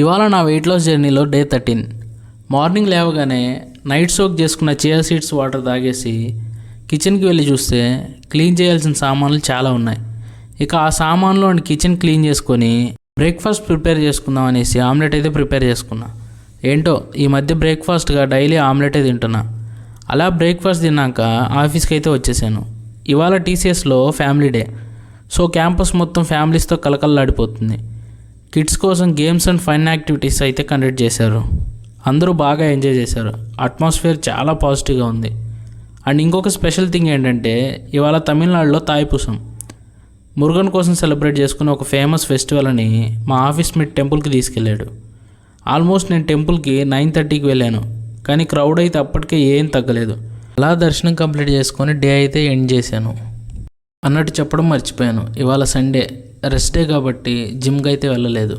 ఇవాళ నా weight loss జర్నీలో డే 13. మార్నింగ్ లేవగానే నైట్ సోక్ చేసుకున్న చియా సీడ్స్ వాటర్ తాగేసి కిచెన్కి వెళ్ళి చూస్తే క్లీన్ చేయాల్సిన సామాన్లు చాలా ఉన్నాయి. ఇక ఆ సామాన్లో కిచెన్ క్లీన్ చేసుకొని బ్రేక్ఫాస్ట్ ప్రిపేర్ చేసుకుందాం అనేసి ఆమ్లెట్ అయితే ప్రిపేర్ చేసుకున్నా. ఏంటో ఈ మధ్య బ్రేక్ఫాస్ట్గా డైలీ ఆమ్లెటే తింటున్నా. అలా బ్రేక్ఫాస్ట్ తిన్నాక ఆఫీస్కి అయితే వచ్చేసాను. ఇవాళ టీసీఎస్లో ఫ్యామిలీ డే. సో క్యాంపస్ మొత్తం ఫ్యామిలీస్తో కలకల్లాడిపోతుంది. కిడ్స్ కోసం గేమ్స్ అండ్ ఫన్ యాక్టివిటీస్ అయితే కండక్ట్ చేశారు. అందరూ బాగా ఎంజాయ్ చేశారు. అట్మాస్ఫియర్ చాలా పాజిటివ్గా ఉంది. అండ్ ఇంకొక స్పెషల్ థింగ్ ఏంటంటే ఇవాళ తమిళనాడులో తాయిపూసం మురుగన్ కోసం సెలబ్రేట్ చేసుకున్న ఒక ఫేమస్ ఫెస్టివల్ అని మా ఆఫీస్ మేట్ టెంపుల్కి తీసుకెళ్ళాడు. ఆల్మోస్ట్ నేను టెంపుల్కి 9:30కి వెళ్ళాను, కానీ క్రౌడ్ అయితే అప్పటికే ఏం తగ్గలేదు. అలా దర్శనం కంప్లీట్ చేసుకొని డే అయితే ఎండ్ చేశాను. అన్నట్టు చెప్పడం మర్చిపోయాను, ఇవాళ సండే రెస్ట్ డే కాబట్టి జిమ్కి అయితే వెళ్ళలేదు.